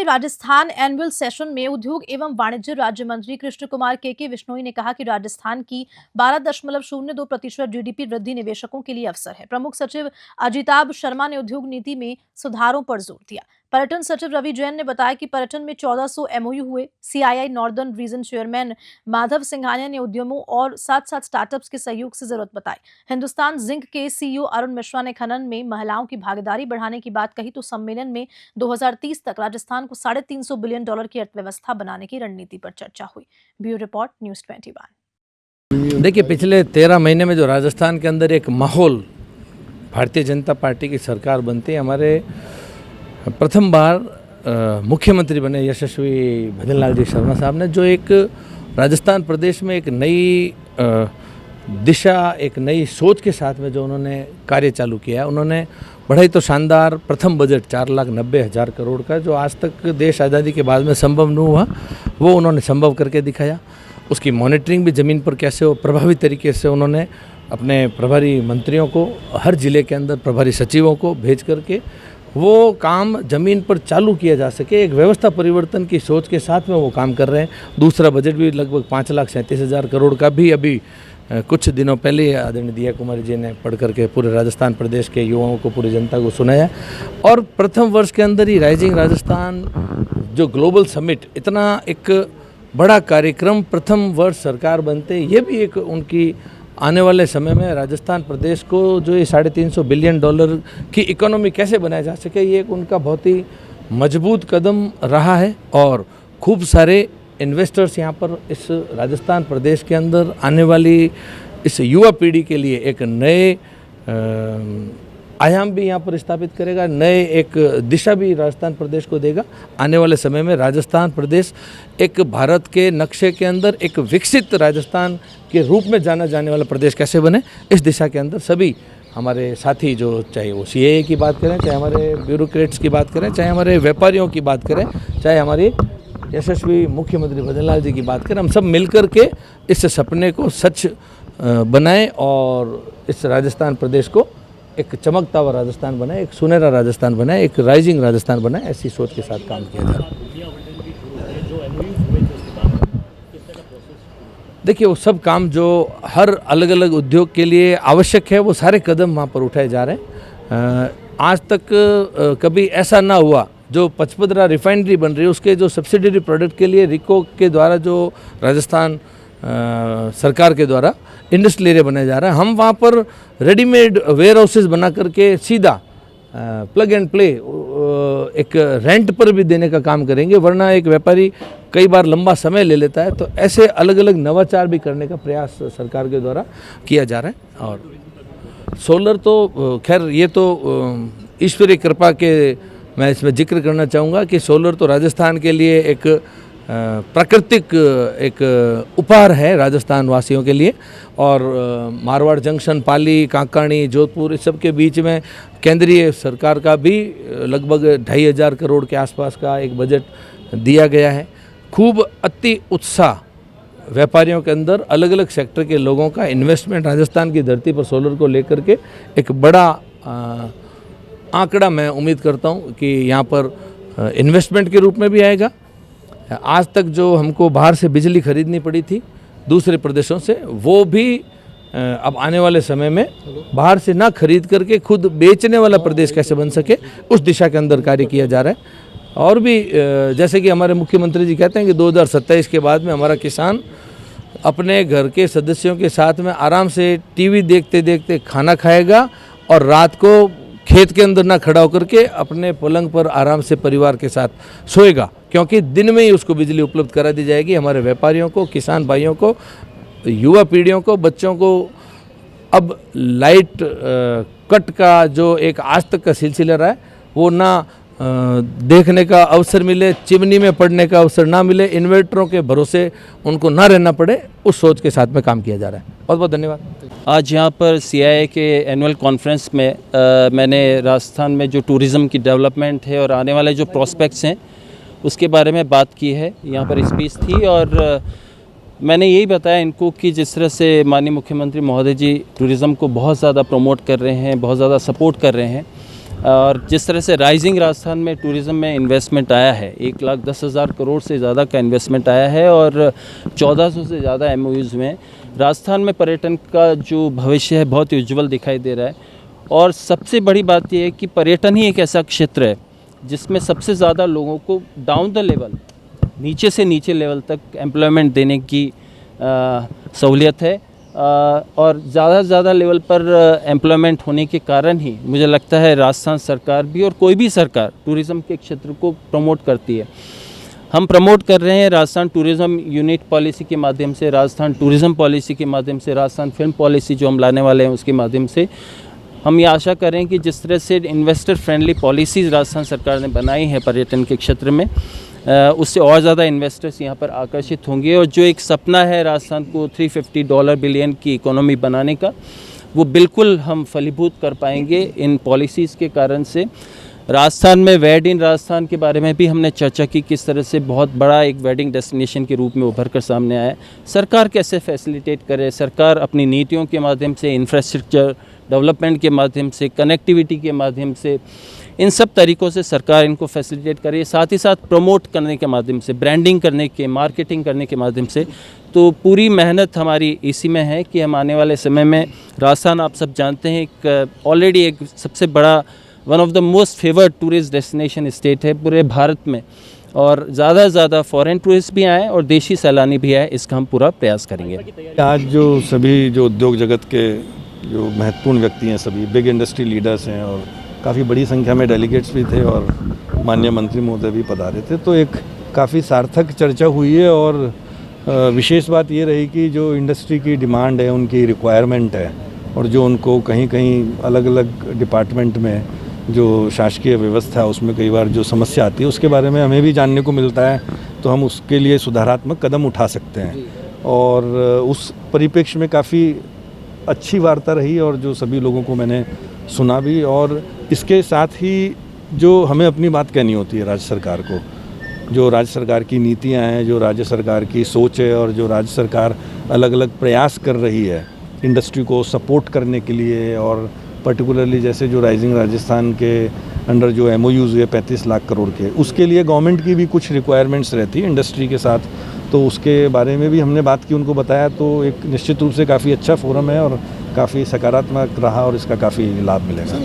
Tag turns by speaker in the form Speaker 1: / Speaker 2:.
Speaker 1: CII Rajasthan annual session में उद्योग एवं वाणिज्य राज्य मंत्री कृष्ण कुमार के बिश्नोई ने कहा कि राजस्थान की 12.02% जीडीपी वृद्धि निवेशकों के लिए अवसर है। प्रमुख सचिव अजिताभ शर्मा ने उद्योग नीति में सुधारों पर जोर दिया। पर्यटन सचिव रवि जैन ने बताया कि पर्यटन में 1400 एमओयू हुए। CII northern region chairman Madhav Singhania ने उद्यमों और साथ साथ स्टार्टअप्स के सहयोग से जरूरत बताई। हिंदुस्तान जिंक के सीईओ अरुण मिश्रा ने खनन में महिलाओं की भागीदारी बढ़ाने की बात कही तो सम्मेलन में 2030 तक राजस्थान को $350 बिलियन की अर्थव्यवस्था बनाने की रणनीति पर चर्चा हुई। Bureau report news 21।
Speaker 2: देखिए, पिछले 13 महीने में जो राजस्थान के अंदर एक माहौल, भारतीय जनता पार्टी की सरकार बनती है, हमारे प्रथम बार मुख्यमंत्री बने यशस्वी भजनलाल जी शर्मा साहब ने, जो एक राजस्थान प्रदेश में एक नई दिशा, एक नई सोच के साथ में जो उन्होंने कार्य चालू किया है। उन्होंने बड़ा ही तो शानदार प्रथम बजट 4,90,000 करोड़ का, जो आज तक देश आज़ादी के बाद में संभव नहीं हुआ, वो उन्होंने संभव करके दिखाया। उसकी मॉनिटरिंग भी ज़मीन पर कैसे हो, प्रभावी तरीके से उन्होंने अपने प्रभारी मंत्रियों को, हर ज़िले के अंदर प्रभारी सचिवों को भेज करके वो काम ज़मीन पर चालू किया जा सके, एक व्यवस्था परिवर्तन की सोच के साथ में वो काम कर रहे हैं। दूसरा बजट भी लगभग 5,37,000 करोड़ का भी अभी कुछ दिनों पहले आदरणीय दिया कुमारी जी ने पढ़ करके पूरे राजस्थान प्रदेश के युवाओं को, पूरी जनता को सुनाया। और प्रथम वर्ष के अंदर ही राइजिंग राजस्थान जो ग्लोबल समिट, इतना एक बड़ा कार्यक्रम प्रथम वर्ष सरकार बनते, ये भी एक उनकी आने वाले समय में राजस्थान प्रदेश को जो ये $350 बिलियन की इकोनॉमी कैसे बनाया जा सके, ये एक उनका बहुत ही मजबूत कदम रहा है। और खूब सारे इन्वेस्टर्स यहाँ पर इस राजस्थान प्रदेश के अंदर आने वाली इस युवा पीढ़ी के लिए एक नए आयाम भी यहाँ पर स्थापित करेगा, नए एक दिशा भी राजस्थान प्रदेश को देगा। आने वाले समय में राजस्थान प्रदेश एक भारत के नक्शे के अंदर एक विकसित राजस्थान के रूप में जाना जाने वाला प्रदेश कैसे बने, इस दिशा के अंदर सभी हमारे साथी, जो चाहे वो सीएए की बात करें, चाहे हमारे ब्यूरोक्रेट्स की बात करें, चाहे हमारे व्यापारियों की बात करें, चाहे हमारी यशस्वी मुख्यमंत्री भजनलाल जी की बात करें, हम सब मिलकर के इस सपने को सच बनाएं और इस राजस्थान प्रदेश को एक चमकता हुआ राजस्थान बनाए, एक सुनहरा राजस्थान बनाए, एक राइजिंग राजस्थान बनाए। ऐसी सोच के साथ काम किया जा रहा है। देखिए, वो सब काम जो हर अलग अलग उद्योग के लिए आवश्यक है, वो सारे कदम वहाँ पर उठाए जा रहे हैं। आज तक कभी ऐसा ना हुआ, जो पचपदरा रिफाइनरी बन रही है उसके जो सब्सिडरी प्रोडक्ट के लिए रिको के द्वारा जो राजस्थान सरकार के द्वारा इंडस्ट्रियल एरिया बनाया जा रहा है, हम वहाँ पर रेडीमेड वेयर हाउसेज बना करके सीधा प्लग एंड प्ले एक रेंट पर भी देने का काम करेंगे, वरना एक व्यापारी कई बार लंबा समय ले लेता है। तो ऐसे अलग अलग नवाचार भी करने का प्रयास सरकार के द्वारा किया जा रहा है। और सोलर तो खैर ये तो ईश्वरीय कृपा के, मैं इसमें जिक्र करना चाहूँगा कि सोलर तो राजस्थान के लिए एक प्राकृतिक एक उपहार है राजस्थान वासियों के लिए। और मारवाड़ जंक्शन, पाली, कांकाणी, जोधपुर, इस सब के बीच में केंद्रीय सरकार का भी लगभग 2,500 करोड़ के आसपास का एक बजट दिया गया है। खूब अति उत्साह व्यापारियों के अंदर, अलग अलग सेक्टर के लोगों का इन्वेस्टमेंट राजस्थान की धरती पर सोलर को लेकर के एक बड़ा आंकड़ा मैं उम्मीद करता हूं कि यहाँ पर इन्वेस्टमेंट के रूप में भी आएगा। आज तक जो हमको बाहर से बिजली खरीदनी पड़ी थी दूसरे प्रदेशों से, वो भी अब आने वाले समय में बाहर से ना खरीद करके खुद बेचने वाला प्रदेश कैसे बन सके, उस दिशा के अंदर कार्य किया जा रहा है। और भी जैसे कि हमारे मुख्यमंत्री जी कहते हैं कि 2027 के बाद में हमारा किसान अपने घर के सदस्यों के साथ में आराम से टीवी देखते देखते खाना खाएगा और रात को खेत के अंदर ना खड़ा होकर के अपने पलंग पर आराम से परिवार के साथ सोएगा, क्योंकि दिन में ही उसको बिजली उपलब्ध करा दी जाएगी। हमारे व्यापारियों को, किसान भाइयों को, युवा पीढ़ियों को, बच्चों को अब लाइट कट का जो एक आज तक का सिलसिला रहा है, वो ना देखने का अवसर मिले, चिमनी में पड़ने का अवसर ना मिले, इन्वर्टरों के भरोसे उनको ना रहना पड़े, उस सोच के साथ में काम किया जा रहा है। बहुत बहुत धन्यवाद।
Speaker 3: आज यहाँ पर सीआईआई के एनुअल कॉन्फ्रेंस में मैंने राजस्थान में जो टूरिज़्म की डेवलपमेंट है और आने वाले जो प्रॉस्पेक्ट्स हैं उसके बारे में बात की है। यहाँ पर स्पीच थी और मैंने यही बताया इनको कि जिस तरह से माननीय मुख्यमंत्री महोदय जी टूरिज़्म को बहुत ज़्यादा प्रमोट कर रहे हैं, बहुत ज़्यादा सपोर्ट कर रहे हैं, और जिस तरह से राइजिंग राजस्थान में टूरिज़्म में इन्वेस्टमेंट आया है, 1,10,000 करोड़ से ज़्यादा का इन्वेस्टमेंट आया है और 1400 से ज़्यादा MOUs में राजस्थान में पर्यटन का जो भविष्य है बहुत ही उज्जवल दिखाई दे रहा है। और सबसे बड़ी बात यह है कि पर्यटन ही एक ऐसा क्षेत्र है जिसमें सबसे ज़्यादा लोगों को डाउन द लेवल, नीचे से नीचे लेवल तक एम्प्लॉयमेंट देने की सहूलियत है। और ज़्यादा से ज़्यादा लेवल पर एम्प्लॉयमेंट होने के कारण ही मुझे लगता है राजस्थान सरकार भी और कोई भी सरकार टूरिज़्म के क्षेत्र को प्रमोट करती है। हम प्रमोट कर रहे हैं राजस्थान टूरिज़्म यूनिट पॉलिसी के माध्यम से, राजस्थान टूरिज़्म पॉलिसी के माध्यम से, राजस्थान फिल्म पॉलिसी जो हम लाने वाले हैं उसके माध्यम से। हम ये आशा कर रहे हैं कि जिस तरह से इन्वेस्टर फ्रेंडली पॉलिसीज़ राजस्थान सरकार ने बनाई है पर्यटन के क्षेत्र में, उससे और ज़्यादा इन्वेस्टर्स यहाँ पर आकर्षित होंगे और जो एक सपना है राजस्थान को $350 बिलियन की इकोनॉमी बनाने का, वो बिल्कुल हम फलीभूत कर पाएंगे इन पॉलिसीज़ के कारण से। राजस्थान में वेड इन राजस्थान के बारे में भी हमने चर्चा की, किस तरह से बहुत बड़ा एक वेडिंग डेस्टिनेशन के रूप में उभर कर सामने आया है। सरकार कैसे फैसिलिटेट करे, सरकार अपनी नीतियों के माध्यम से, इंफ्रास्ट्रक्चर डेवलपमेंट के माध्यम से, कनेक्टिविटी के माध्यम से, इन सब तरीक़ों से सरकार इनको फैसिलिटेट करे, साथ ही साथ प्रमोट करने के माध्यम से, ब्रांडिंग करने के, मार्केटिंग करने के माध्यम से। तो पूरी मेहनत हमारी इसी में है कि हम आने वाले समय में राजस्थान, आप सब जानते हैं, एक ऑलरेडी एक सबसे बड़ा one of the most favoured tourist destination state है पूरे भारत में, और ज़्यादा से ज़्यादा फॉरेन टूरिस्ट भी आए और देशी सैलानी भी आए, इसका हम पूरा प्रयास करेंगे।
Speaker 4: आज जो सभी जो उद्योग जगत के जो महत्वपूर्ण व्यक्ति हैं, सभी बिग इंडस्ट्री लीडर्स हैं और काफ़ी बड़ी संख्या में डेलीगेट्स भी थे और माननीय मंत्री महोदय भी पधारे थे, तो एक काफ़ी सार्थक चर्चा हुई है। और विशेष बात ये रही कि जो इंडस्ट्री की डिमांड है, उनकी रिक्वायरमेंट है, और जो उनको कहीं कहीं अलग अलग डिपार्टमेंट में जो शासकीय व्यवस्था है उसमें कई बार जो समस्या आती है उसके बारे में हमें भी जानने को मिलता है, तो हम उसके लिए सुधारात्मक कदम उठा सकते हैं। और उस परिप्रेक्ष्य में काफ़ी अच्छी वार्ता रही और जो सभी लोगों को मैंने सुना भी। और इसके साथ ही जो हमें अपनी बात कहनी होती है राज्य सरकार को, जो राज्य सरकार की नीतियां हैं, जो राज्य सरकार की सोच है और जो राज्य सरकार अलग अलग प्रयास कर रही है इंडस्ट्री को सपोर्ट करने के लिए, और पर्टिकुलरली जैसे जो राइजिंग राजस्थान के अंडर जो MOUs हुए 35 लाख करोड़ के, उसके लिए गवर्नमेंट की भी कुछ रिक्वायरमेंट्स रहती है इंडस्ट्री के साथ, तो उसके बारे में भी हमने बात की, उनको बताया। तो एक निश्चित रूप से काफ़ी अच्छा फोरम है और काफ़ी सकारात्मक रहा और इसका काफ़ी लाभ मिलेगा।